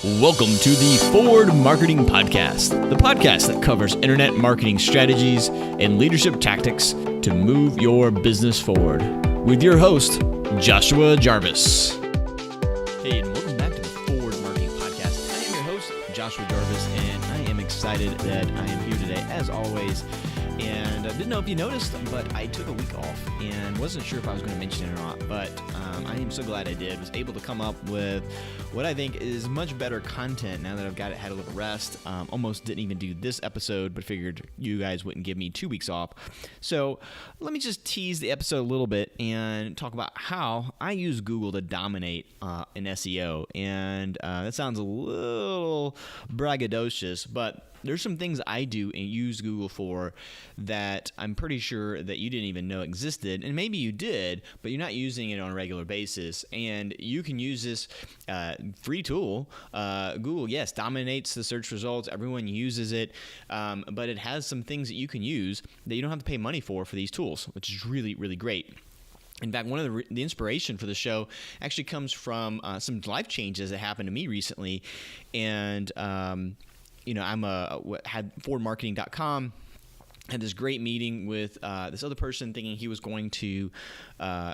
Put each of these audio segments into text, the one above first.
Welcome to the Forward Marketing Podcast, the podcast that covers internet marketing strategies and leadership tactics to move your business forward. With your host, Joshua Jarvis. Hey, and welcome back to the Forward Marketing Podcast. I am your host, Joshua Jarvis, and I am excited that I am here today, as always. And I didn't know if you noticed, but I took a week off and wasn't sure if I was going to mention it or not, but I am so glad I did. Was able to come up with what I think is much better content now that I've had a little rest. Almost didn't even do this episode, but figured you guys wouldn't give me 2 weeks off. So let me just tease the episode a little bit and talk about how I use Google to dominate in SEO. And that sounds a little braggadocious, but there's some things I do and use Google for that I'm pretty sure that you didn't even know existed, and maybe you did, but you're not using it on a regular basis. And you can use this free tool. Google, yes, dominates the search results. Everyone uses it, but it has some things that you can use that you don't have to pay money for these tools, which is really, really great. In fact, one of the inspiration for the show actually comes from some life changes that happened to me recently, and I'm had forwardmarketing.com, had this great meeting with this other person thinking he was going to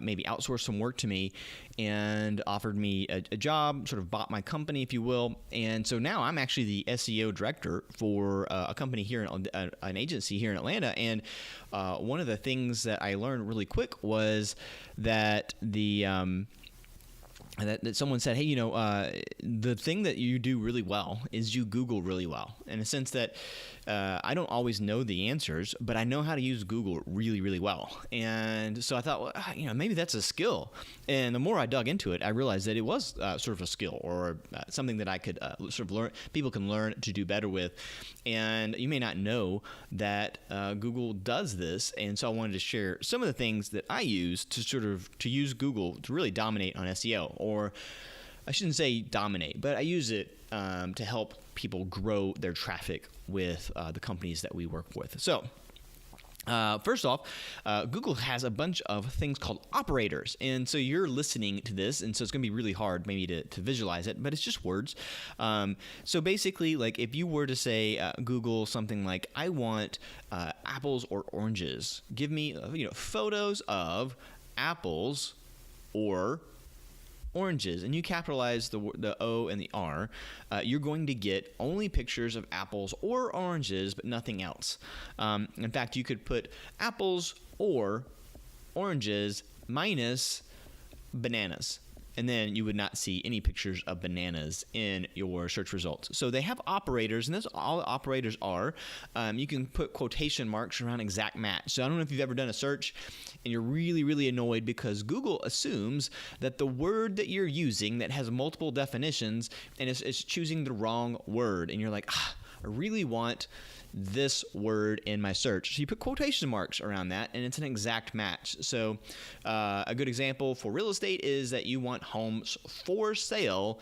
maybe outsource some work to me, and offered me a job, sort of bought my company, if you will. And so now I'm actually the SEO director for a company here, an agency here in Atlanta. And one of the things that I learned really quick was that that someone said, hey, the thing that you do really well is you Google really well, in a sense that I don't always know the answers, but I know how to use Google really, really well. And so I thought, well, maybe that's a skill. And the more I dug into it, I realized that it was sort of a skill, or something that I could sort of learn, people can learn to do better with. And you may not know that Google does this. And so I wanted to share some of the things that I use to use Google to really dominate on SEO. Or I shouldn't say dominate, but I use it to help people grow their traffic with the companies that we work with. So first off, Google has a bunch of things called operators. And so you're listening to this, and so it's going to be really hard maybe to visualize it, but it's just words. So basically, like if you were to say, Google something like, I want apples or oranges, give me photos of apples or oranges, and you capitalize the O and the R, you're going to get only pictures of apples or oranges, but nothing else. In fact, you could put apples or oranges minus bananas, and then you would not see any pictures of bananas in your search results. So they have operators, and that's all operators are. You can put quotation marks around exact match. So I don't know if you've ever done a search and you're really, really annoyed because Google assumes that the word that you're using that has multiple definitions, and it's choosing the wrong word. And you're like, I really want this word in my search. So you put quotation marks around that, and it's an exact match. So a good example for real estate is that you want homes for sale,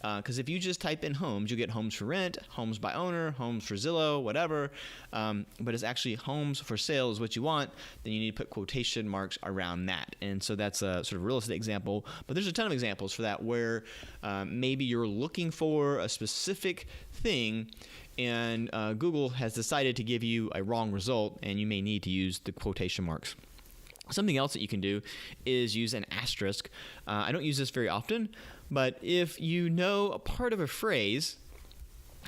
because if you just type in homes, you'll get homes for rent, homes by owner, homes for Zillow, whatever. But it's actually homes for sale is what you want. Then you need to put quotation marks around that. And so that's a sort of real estate example. But there's a ton of examples for that where maybe you're looking for a specific thing, and Google has decided to give you a wrong result, and you may need to use the quotation marks. Something else that you can do is use an asterisk. I don't use this very often, but if you know a part of a phrase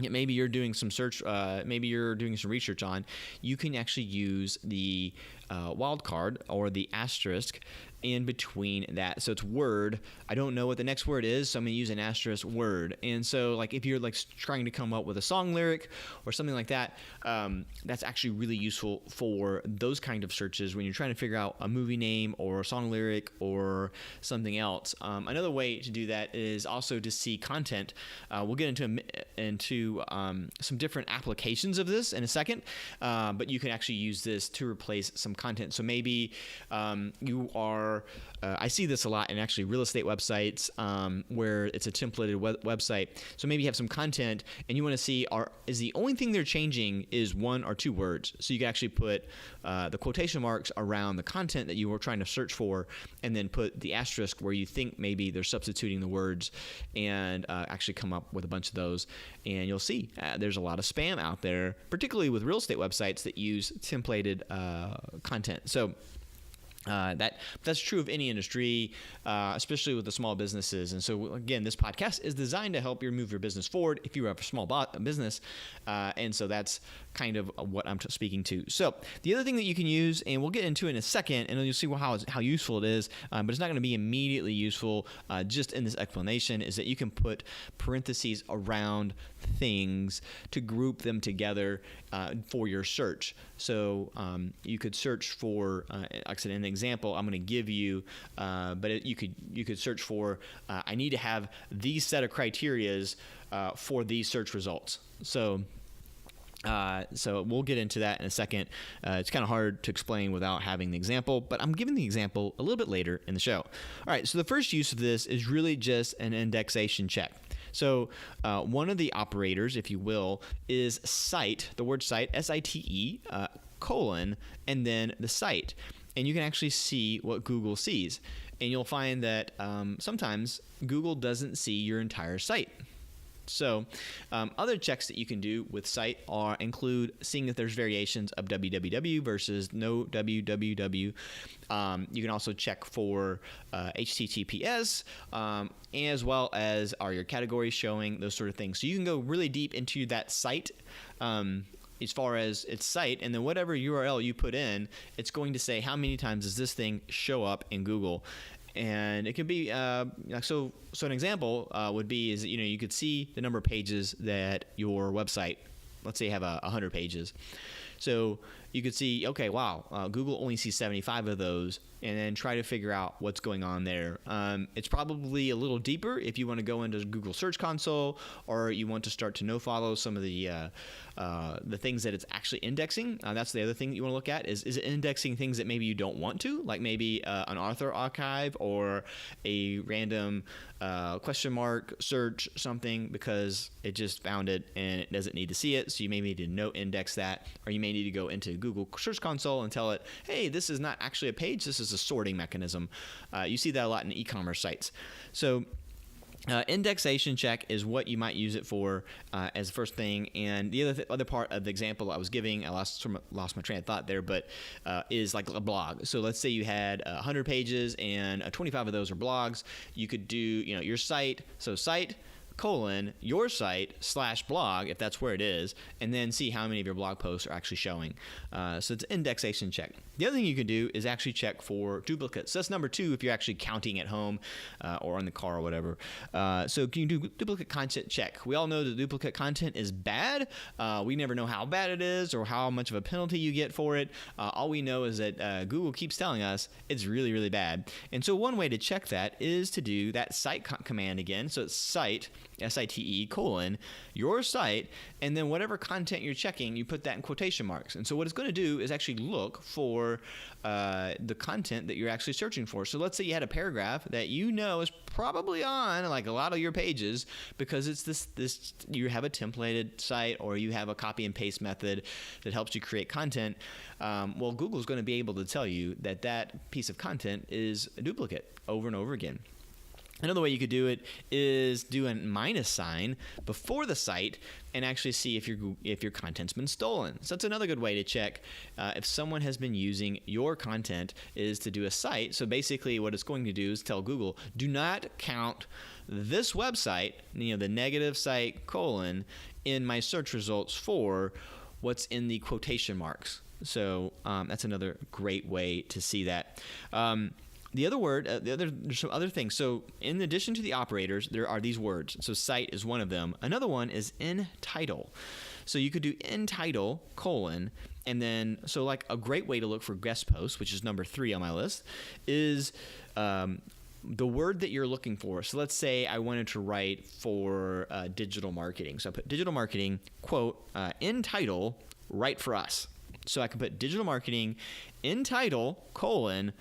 that maybe you're doing some research on, you can actually use the wildcard or the asterisk in between that. So it's word. I don't know what the next word is, so I'm going to use an asterisk word. And so like if you're like trying to come up with a song lyric or something like that, that's actually really useful for those kind of searches when you're trying to figure out a movie name or a song lyric or something else. Another way to do that is also to see content. We'll get into some different applications of this in a second, but you can actually use this to replace some content. So maybe you are are, I see this a lot in actually real estate websites where it's a templated website. So maybe you have some content and you want to see is the only thing they're changing is 1 or 2 words. So you can actually put the quotation marks around the content that you were trying to search for, and then put the asterisk where you think maybe they're substituting the words, and actually come up with a bunch of those. And you'll see there's a lot of spam out there, particularly with real estate websites that use templated content. So that's true of any industry, especially with the small businesses. And so again, this podcast is designed to help you move your business forward if you have a small business. And so that's kind of what I'm speaking to. So the other thing that you can use, and we'll get into it in a second, and you'll see how useful it is, but it's not going to be immediately useful just in this explanation, is that you can put parentheses around things to group them together for your search. So you could search for, like I said, an example I'm going to give you, but you could search for, I need to have these set of criterias for these search results. So we'll get into that in a second. It's kind of hard to explain without having the example, but I'm giving the example a little bit later in the show. All right, so the first use of this is really just an indexation check. So one of the operators, if you will, is cite, the word cite, S-I-T-E, colon, and then the site. And you can actually see what Google sees. And you'll find that sometimes Google doesn't see your entire site. So other checks that you can do with site include seeing if there's variations of www versus no www. You can also check for HTTPS, as well as are your categories showing, those sort of things. So you can go really deep into that site as far as its site, and then whatever URL you put in, it's going to say how many times does this thing show up in Google. And it could be so an example would be is you could see the number of pages that your website, let's say you have 100 pages. So you could see, okay, wow, Google only sees 75 of those, and then try to figure out what's going on there. It's probably a little deeper if you want to go into Google Search Console, or you want to start to no-follow some of the things that it's actually indexing. That's the other thing that you want to look at is it indexing things that maybe you don't want to, like maybe an author archive or a random question mark search something because it just found it and it doesn't need to see it. So you may need to no index that, or you may need to go into Google Search Console and tell it, hey, this is not actually a page, this is a sorting mechanism. You see that a lot in e-commerce sites. So indexation check is what you might use it for as the first thing. And the other part of the example I was giving, I lost my train of thought there, but is like a blog. So let's say you had 100 pages and 25 of those are blogs. You could do your site, so site colon your site / blog, if that's where it is, and then see how many of your blog posts are actually showing. So it's an indexation check. The other thing you can do is actually check for duplicates. So that's number 2 if you're actually counting at home or in the car or whatever. So can you do duplicate content check? We all know that duplicate content is bad. We never know how bad it is or how much of a penalty you get for it. All we know is that Google keeps telling us it's really, really bad. And so one way to check that is to do that site command again. So it's site, S-I-T-E, colon, your site, and then whatever content you're checking, you put that in quotation marks. And so what it's going to do is actually look for the content that you're actually searching for. So let's say you had a paragraph that is probably on like a lot of your pages because it's this you have a templated site or you have a copy and paste method that helps you create content. Well, Google's going to be able to tell you that piece of content is a duplicate over and over again. Another way you could do it is do a minus sign before the site and actually see if your content's been stolen. So that's another good way to check if someone has been using your content, is to do a site. So basically what it's going to do is tell Google, do not count this website, the negative site colon, in my search results for what's in the quotation marks. So that's another great way to see that. There's some other things. So in addition to the operators, there are these words. So site is one of them. Another one is in title. So you could do in title colon, and then so like a great way to look for guest posts, which is number 3 on my list, is the word that you're looking for. So let's say I wanted to write for digital marketing. So I put digital marketing, quote, in title, write for us. So I can put digital marketing in title colon,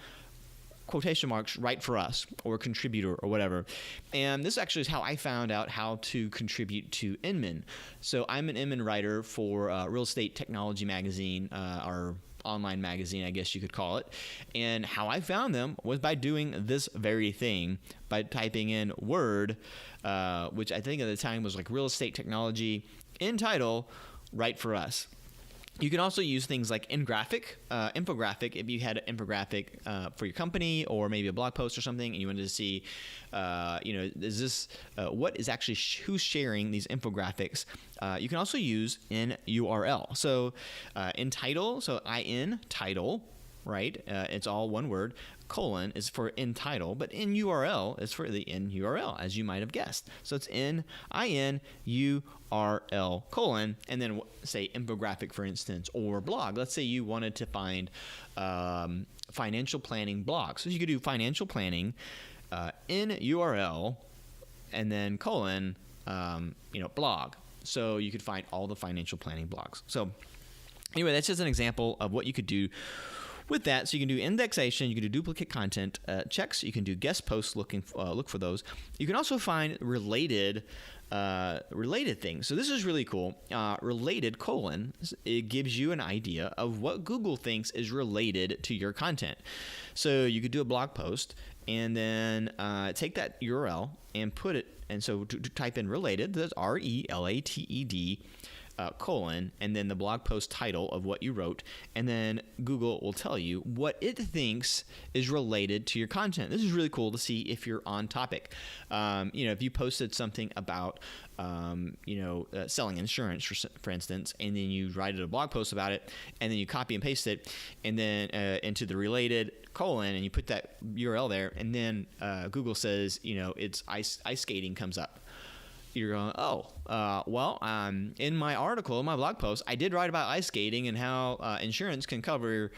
quotation marks, write for us or contributor or whatever. And this actually is how I found out how to contribute to Inman. So I'm an Inman writer for Real Estate Technology Magazine, our online magazine, I guess you could call it. And how I found them was by doing this very thing, by typing in Word, which I think at the time was like Real Estate Technology, in title, write for us. You can also use things like infographic. If you had an infographic for your company or maybe a blog post or something, and you wanted to see, is this what is actually who's sharing these infographics? You can also use in URL. So in title, so in title, right? It's all one word. Colon is for in title, but in URL is for the in URL, as you might have guessed. So it's in URL colon, and then say infographic, for instance, or blog. Let's say you wanted to find financial planning blogs. So you could do financial planning in URL, and then colon, blog. So you could find all the financial planning blogs. So anyway, that's just an example of what you could do with that. So you can do indexation, you can do duplicate content checks, you can do guest posts, look for those. You can also find related things. So this is really cool. Related colon, it gives you an idea of what Google thinks is related to your content. So you could do a blog post and then take that URL and put it, and so to type in related, that's RELATED colon, and then the blog post title of what you wrote, and then Google will tell you what it thinks is related to your content. This is really cool to see if you're on topic. If you posted something about selling insurance, for instance, and then you write a blog post about it, and then you copy and paste it, and then into the related colon, and you put that URL there, and then Google says, it's ice skating comes up. You're going, in my article, in my blog post, I did write about ice skating and how insurance can cover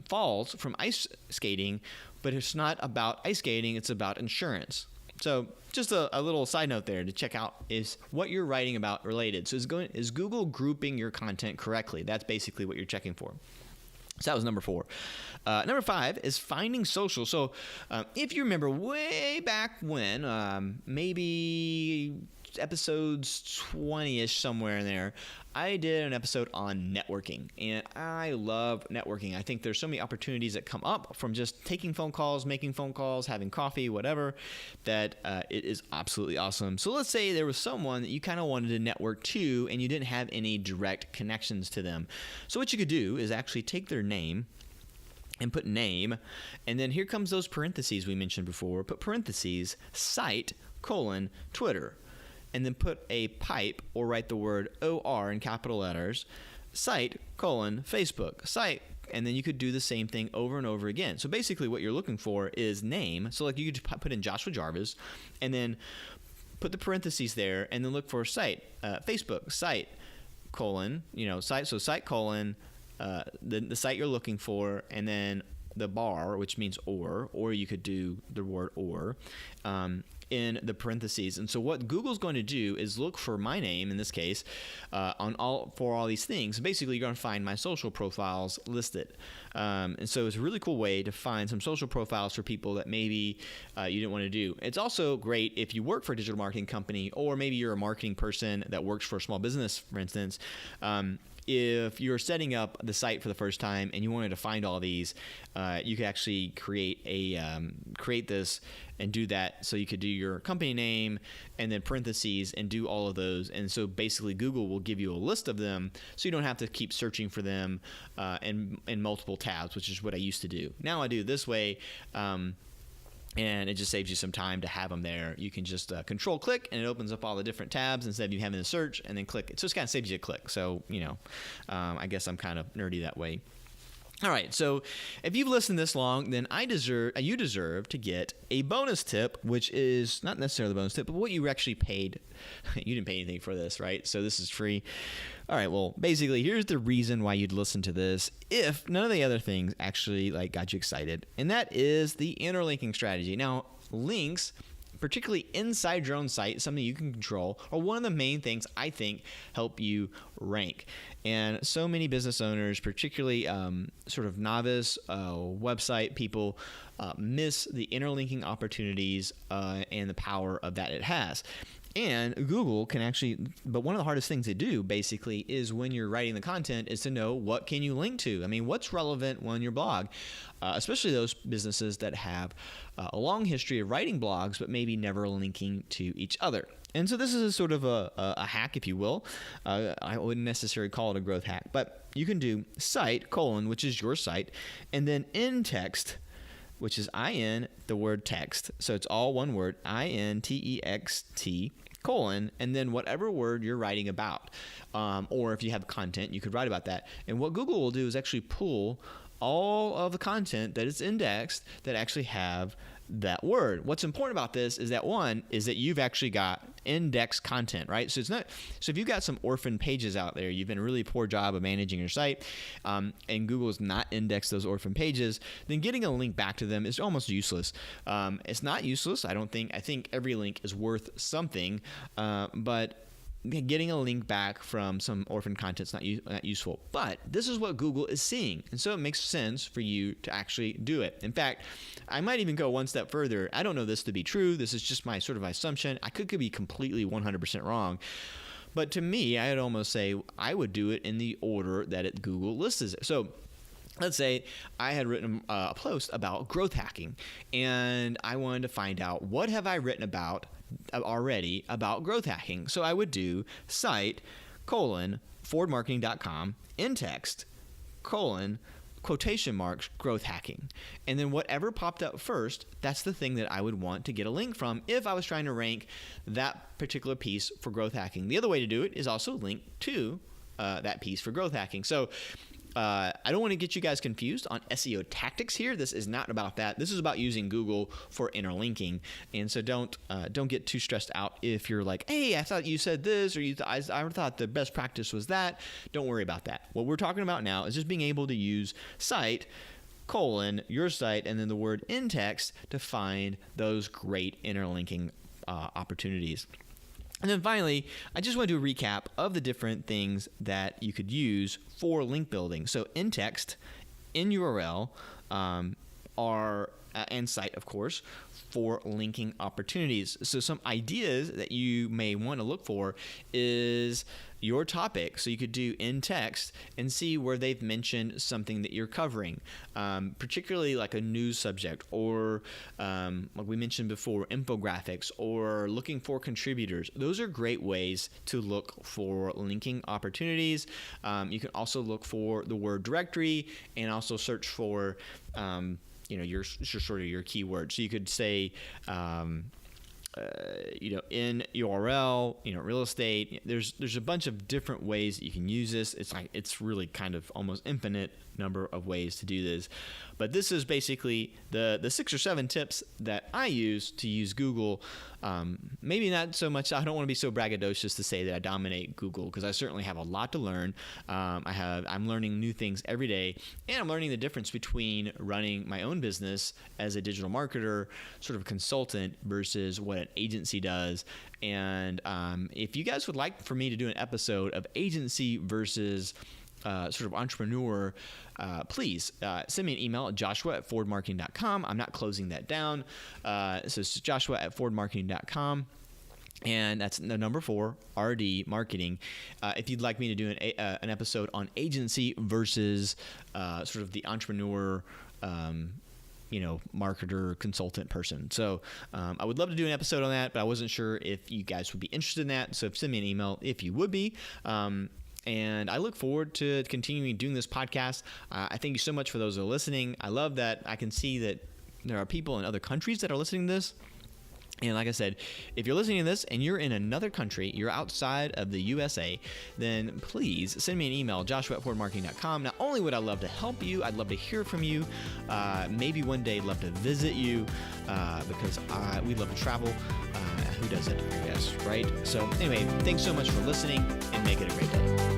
falls from ice skating, but it's not about ice skating, it's about insurance. So just a little side note there to check out is what you're writing about related. So is Google grouping your content correctly? That's basically what you're checking for. So that was number 4. Number 5 is finding social. So if you remember way back when, maybe episodes 20-ish, somewhere in there, I did an episode on networking, and I love networking. I think there's so many opportunities that come up from just taking phone calls, making phone calls, having coffee, whatever, that it is absolutely awesome. So let's say there was someone that you kind of wanted to network to, and you didn't have any direct connections to them. So what you could do is actually take their name and put name, and then here comes those parentheses we mentioned before. Put parentheses, site, colon, Twitter. And then put a pipe or write the word OR in capital letters, site, colon, Facebook, site, and then you could do the same thing over and over again. So basically what you're looking for is name. So like you could put in Joshua Jarvis and then put the parentheses there and then look for site, Facebook, site, colon, site, so site, colon, the site you're looking for, and then the bar, which means or you could do the word or, in the parentheses. And so what Google's going to do is look for my name in this case for all these things. Basically, you're going to find my social profiles listed. And so it's a really cool way to find some social profiles for people that maybe you didn't want to do. It's also great if you work for a digital marketing company, or maybe you're a marketing person that works for a small business, for instance. If you're setting up the site for the first time and you wanted to find all these, you could actually create this and do that. So you could do your company name and then parentheses and do all of those. And so basically Google will give you a list of them, so you don't have to keep searching for them in multiple tabs, which is what I used to do. Now I do it this way. And it just saves you some time to have them there. You can just control click, and it opens up all the different tabs instead of you having to search and then click. It just kind of saves you a click. So, I guess I'm kind of nerdy that way. All right, so if you've listened this long, then you deserve to get a bonus tip, which is not necessarily the bonus tip, but what you actually paid. You didn't pay anything for this, right? So this is free. All right, well, basically, here's the reason why you'd listen to this if none of the other things actually got you excited, and that is the interlinking strategy. Now, links particularly inside your own site, something you can control, are one of the main things I think help you rank. And so many business owners, particularly sort of novice website people, miss the interlinking opportunities and the power of that it has. And Google can actually, but one of the hardest things to do basically is when you're writing the content is to know what can you link to. I mean, what's relevant on your blog, especially those businesses that have a long history of writing blogs, but maybe never linking to each other. And so this is a sort of a hack, if you will. I wouldn't necessarily call it a growth hack, but you can do site, which is your site, and then in text, which is in, the word text. So it's all one word, INTEXT, and then whatever word you're writing about. Or if you have content, you could write about that. And what Google will do is actually pull all of the content that is indexed that actually have that word. What's important about this is that one is that you've actually got indexed content, right? So it's not, so if you've got some orphan pages out there, you've been a really poor job of managing your site, and Google has not indexed those orphan pages, then getting a link back to them is almost useless. It's not useless, I don't think. I think every link is worth something, but getting a link back from some orphan content is not useful. But this is what Google is seeing, and so it makes sense for you to actually do it. In fact, I might even go one step further. I don't know this to be true. This is just my assumption. I could be completely 100% wrong. But to me, I'd almost say I would do it in the order that Google lists it. So let's say I had written a post about growth hacking, and I wanted to find out what have I written about already about growth hacking. So I would do site, forwardmarketing.com, in text, quotation marks, growth hacking. And then whatever popped up first, that's the thing that I would want to get a link from if I was trying to rank that particular piece for growth hacking. The other way to do it is also link to that piece for growth hacking. So I don't want to get you guys confused on SEO tactics here. This is not about that. This is about using Google for interlinking. And so don't get too stressed out if you're like, hey, I thought you said this, or I thought the best practice was that. Don't worry about that. What we're talking about now is just being able to use site, your site, and then the word in text to find those great interlinking opportunities. And then finally, I just want to do a recap of the different things that you could use for link building. So in text, in URL, and site, of course, for linking opportunities. So some ideas that you may want to look for is your topic. So you could do in text and see where they've mentioned something that you're covering, particularly like a news subject, or like we mentioned before, infographics, or looking for contributors. Those are great ways to look for linking opportunities. You can also look for the word directory and also search for your sort of your keywords. So you could say, in URL, real estate. There's a bunch of different ways that you can use this. It's really kind of almost infinite number of ways to do this. But this is basically the 6 or 7 tips that I use to use Google. Maybe not so much. I don't want to be so braggadocious to say that I dominate Google, because I certainly have a lot to learn. I'm learning new things every day, and I'm learning the difference between running my own business as a digital marketer, sort of consultant, versus what an agency does. And if you guys would like for me to do an episode of agency versus sort of entrepreneur, please send me an email at joshua@forwardmarketing.com. I'm not closing that down. So it's joshua@forwardmarketing.com. And that's the number 4, RD marketing. If you'd like me to do an episode on agency versus sort of the entrepreneur, marketer, consultant person. So I would love to do an episode on that, but I wasn't sure if you guys would be interested in that. So send me an email if you would be. And I look forward to continuing doing this podcast. I thank you so much for those who are listening. I love that I can see that there are people in other countries that are listening to this. And like I said, if you're listening to this and you're in another country, you're outside of the USA, then please send me an email, joshua@forwardmarketing.com. Not only would I love to help you, I'd love to hear from you. Maybe one day I'd love to visit you, because we love to travel. Who doesn't, I guess, right? So anyway, thanks so much for listening, and make it a great day.